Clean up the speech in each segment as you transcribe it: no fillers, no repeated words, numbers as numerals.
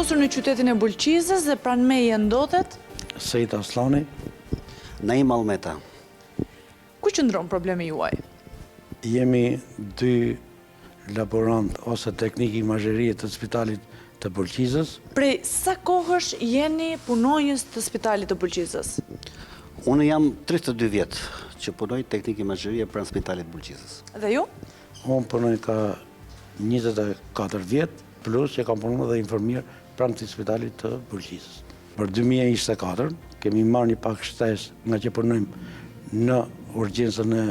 vendosur në qytetin e Bulqizës dhe pranë meje ndodhet Sejt Aslani. Naim Almeta. ku qëndron problemi juaj? Jemi dy laborant ose teknik imazherie të spitalit të Bulqizës. Prej sa kohësh jeni punonjës të spitalit të Bulqizës? Unë jam 32 vjetë që punoj teknik imazherie pranë spitalit Bulqizës. Dhe ju? Unë punoj ka 24 vjetë, plus që kam punuar dhe informier pranë të spitalit të Bulqizës. Për 2024 kemi marrë një pak shtesë nga që punojmë në urgjencën e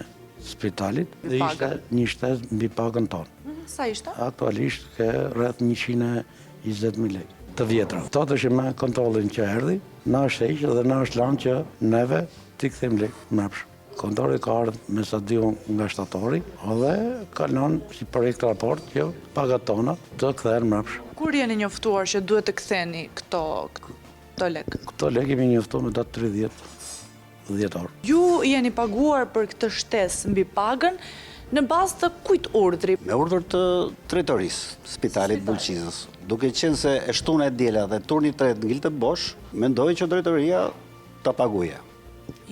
spitalit dhe ishte një shtesë mbi pagën tonë. Sa ishte? Aktualisht ke rreth 120.000 lekë të vjetra. Toto që me kontrollin që erdhi, na është heqë dhe na është lanë që neve t'i kthejmë lekë mbrapsht. Kontori ka ardhur me sa di unë nga shtatori dhe ka lënë si projekt raport që pagat tona të kthehen mbrapsht. Kur jeni njoftuar që duhet të ktheni këto lekë? Këto lekë kemi njoftuar në datë 30 dhjetor. Ju jeni paguar për këtë shtesë mbi pagën në bazë të kujt urdhri? Me urdhër të drejtorisë spitalit Bulqizës. Duke qenë se e shtuna e diela dhe turni 3 ngilte bosh, mendoj që drejtoria ta paguaje.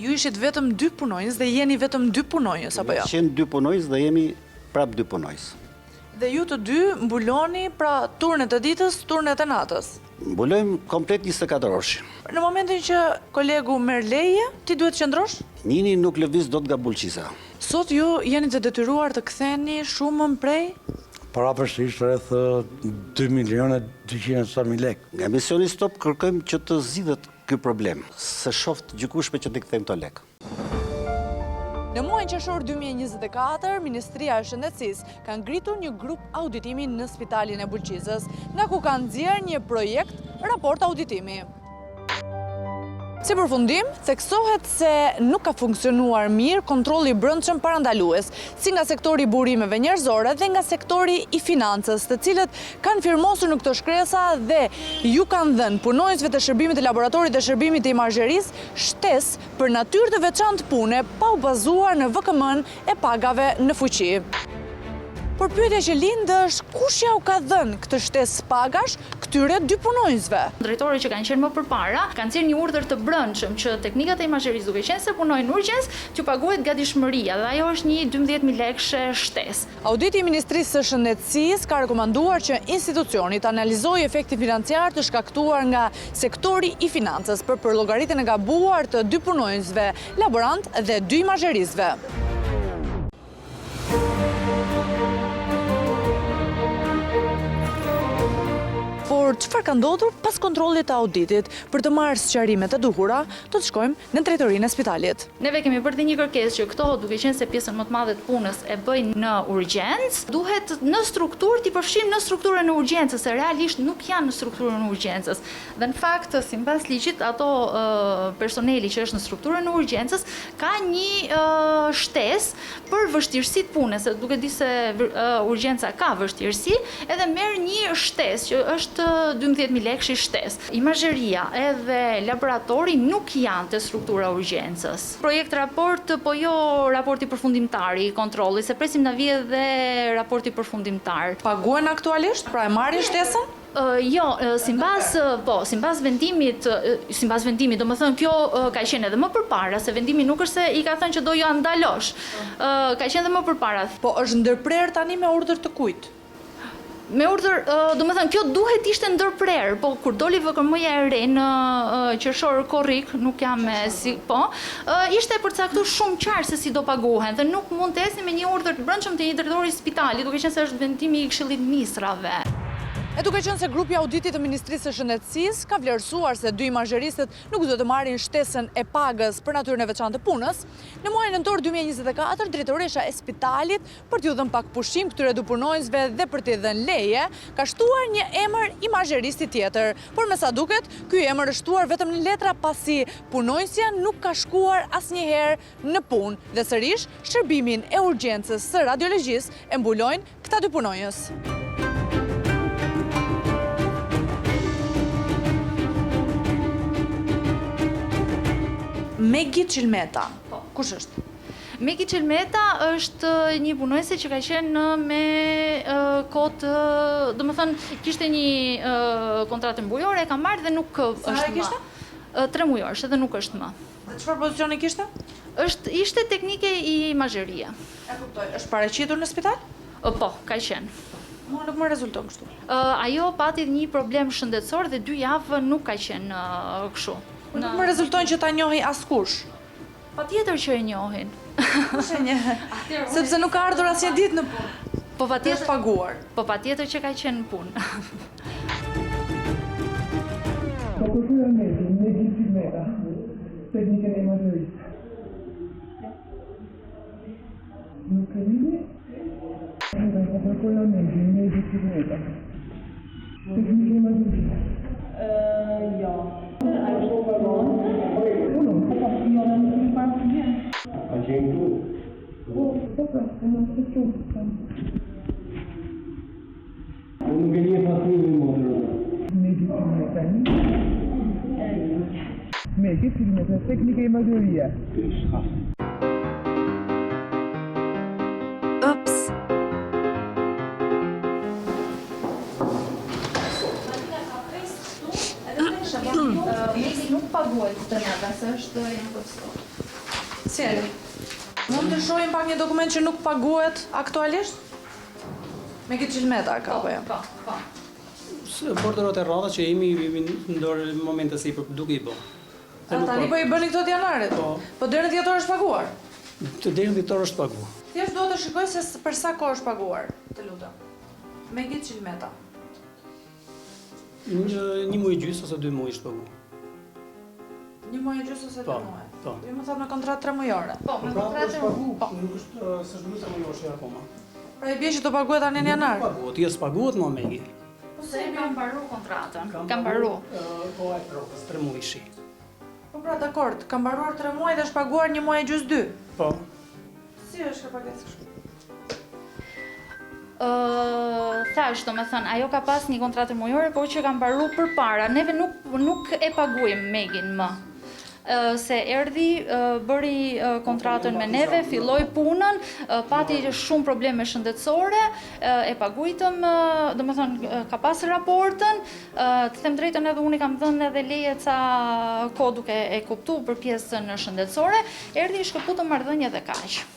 Ju ishit vetëm 2 punonjës dhe jeni vetëm 2 punonjës, apo jo? Qenë 2 punojës dhe jemi prap 2 punojës. Dhe ju të dy mbuloni pra turnet e ditës, turnet e natës. Mbulojmë komplet 24 orësh. Në momentin që kolegu merr leje, ti duhet qëndrosh? Nini nuk lëviz dot nga Bulqiza. Sot ju jeni të detyruar të ktheni shumën prej? Parapërsisht rreth 2.200.000 lekë. Nga misioni Stop kërkojmë që të zgjidhet ky problem, se shoft gjykueshme që t'i kthejmë këto lekë. Në muajin qershor 2024, Ministria e Shëndetësisë ka ngritur një grup auditimi në Spitalin e Bulqizës, nga ku ka nxjerrë një projekt raport auditimi. Si përfundim, theksohet se nuk ka funksionuar mirë kontrolli i brendshëm parandalues, si nga sektori i burimeve njerëzore dhe nga sektori i financës, të cilët kanë firmosur në këto shkresa dhe ju kanë dhënë punonjësve të shërbimit të laboratorit dhe shërbimit të imazherisë shtesë për natyrë të veçantë pune pa u bazuar në VKM-n e pagave në fuqi. Por pyetja që lind është kush ja u ka dhënë këtë shtesë pagash këtyre 2 punonjësve? Drejtorët që kanë qenë më përpara kanë thënë një urdhër të brendshëm që teknikat e imazherisë duke qenë se punojnë në urgjencë, që paguhet gatishmëria dhe ajo është një 12.000 lekë shtesë. Auditi i Ministrisë së Shëndetësisë ka rekomanduar që institucioni të analizojë efektin financiar të shkaktuar nga sektori i financës për llogaritjen e gabuar të 2 punonjësve, laborant dhe 2 imazherisëve. Por çfarë ka ndodhur pas kontrollit të auditit? Për të marrë sqarimet e duhura, do të shkojmë në drejtorinë e spitalit. Neve kemi bërë një kërkesë që këto, duke qenë se pjesën më të madhe të punës e bëjnë në urgjencë, duhet në strukturë t'i përfshijmë në strukturën e urgjencës, se realisht nuk janë në strukturën e urgjencës. Dhe në fakt, sipas ligjit, ato personeli që është në strukturën e urgjencës ka një shtesë për vështirësitë punës, se duke di se urgjenca ka vështirësi, edhe merr një shtesë që është 12.000 lekë shtesë. Imazheria edhe laboratori nuk janë të struktura urgjencës. Projekt raport, po jo raporti përfundimtar i kontrollit, se presim na vijë dhe raporti përfundimtar. Paguhen aktualisht, pra e marrin shtesën? Jo, sipas vendimit, domethënë kjo ka qenë edhe më përpara, se vendimi nuk është se i ka thënë që do ju ndalosh. Ka qenë edhe më përpara. Po është ndërprer tani me urdhër të kujt? Me urdhër, domethënë kjo duhet ishte ndërprer, po kur doli VKM-ja e re në qershor korrik, nuk jam ishte përcaktuar shumë qartë se si do paguhen dhe nuk mund të ecni me një urdhër të brendshëm të një drejtori spitali, duke qenë se është vendimi i Këshillit të Ministrave. E duke qenë se grupi auditit të Ministrisë së Shëndetësisë ka vlerësuar se 2 imazheristët nuk do të marrin shtesën e pagës për natyrën e veçantë të punës, në muajin nëntor 2024, drejtoresha e spitalit, për t'ju dhënë pak pushim këtyre 2 punonjësve dhe për t'i dhënë leje, ka shtuar një emër imazheristi tjetër. Por me sa duket, ky emër është shtuar vetëm në letra pasi punonjësja nuk ka shkuar asnjëherë në punë dhe sërish shërbimin e urgjencës së radiologjisë e mbulojnë këta 2 punonjës. Megi Çilmeta. Kush është? Megi Çelmeta është një punojse që ka qenë me kohë, domethënë kishte një kontratë mbujore, e ka marrë dhe nuk është më. kishte? 3 mujorësh edhe nuk është më. Dhe çfarë pozicioni kishte? Ishte teknike i imazherie. E kuptoj. Është paraqitur në spital? Po, ka qenë. Mua nuk më rezulton kështu. Ajo pati një problem shëndetësor dhe 2 javë nuk ka qenë kështu. Nuk më rezulton që ta njohi askush. Patjetër që e njohin. Sepse nuk ka ardhur asnjë ditë në punë. Po Është patjetër, paguar. po patjetër që ka qenë në punë. Procura Megi Çelmeta, teknikën e imazherisë. Nuk e vini? Procura Megi Çelmeta, teknikën e imazherisë. Jo. Uno, jo, nuk i parë të vjen. A qenë tu? Po, uno se qoftë. Unë nuk e një pasimi më të Megi Çelmeta. Megi Çelmeta, teknikë e imazherie. Ups. Megi nuk paguhet të neve, se është impostor. Cili? Mund të shohim pak një dokument që nuk paguhet aktualisht? Megi Çelmeta ka apo jo? Po. Borderat e rradha që jemi në dorë në momente si për duke i bë. Tani po i bëni këto të janarit? Po. Po deri në dhjetor është paguar? Të deri në dhjetor është pagu. Thjesht duhet të shikoj se për sa kohë është paguar, të lutem. Megi Çelmeta. Një muaj gjysë ose 2 muaj është pagu. Një muaj e gjysmë ose 2 Po, muaj. po. Ju më thot me kontratë 3 mujore. Po, me kontratën. Po, nuk është s'është vërtet më joshi akoma. Pra i bie që të paguhet tani në janar. Paguhet, jo s'paguhet më Megi. Se kam mbaruar kontratën. Kam mbaruar. Koha e provës 3 muajshi. Po pra dakord, ka mbaruar 3 muaj dhe është paguar 1 muaj e gjysmë 2. Po. Si është kjo pagesë kështu? Thash, domethënë, ajo ka pas një kontratë mujore, por që ka mbaruar përpara. Neve nuk e paguajmë Megin më. Se erdhi, bëri kontratën me neve, filloi punën, pati shumë probleme shëndetësore, e paguajtëm, domethënë ka pas raportën, të them drejtën edhe unë i kam dhënë edhe leje ca kohë duke e kuptuar për pjesën shëndetësore, erdhi i shkëputëm marrëdhënie dhe kaq.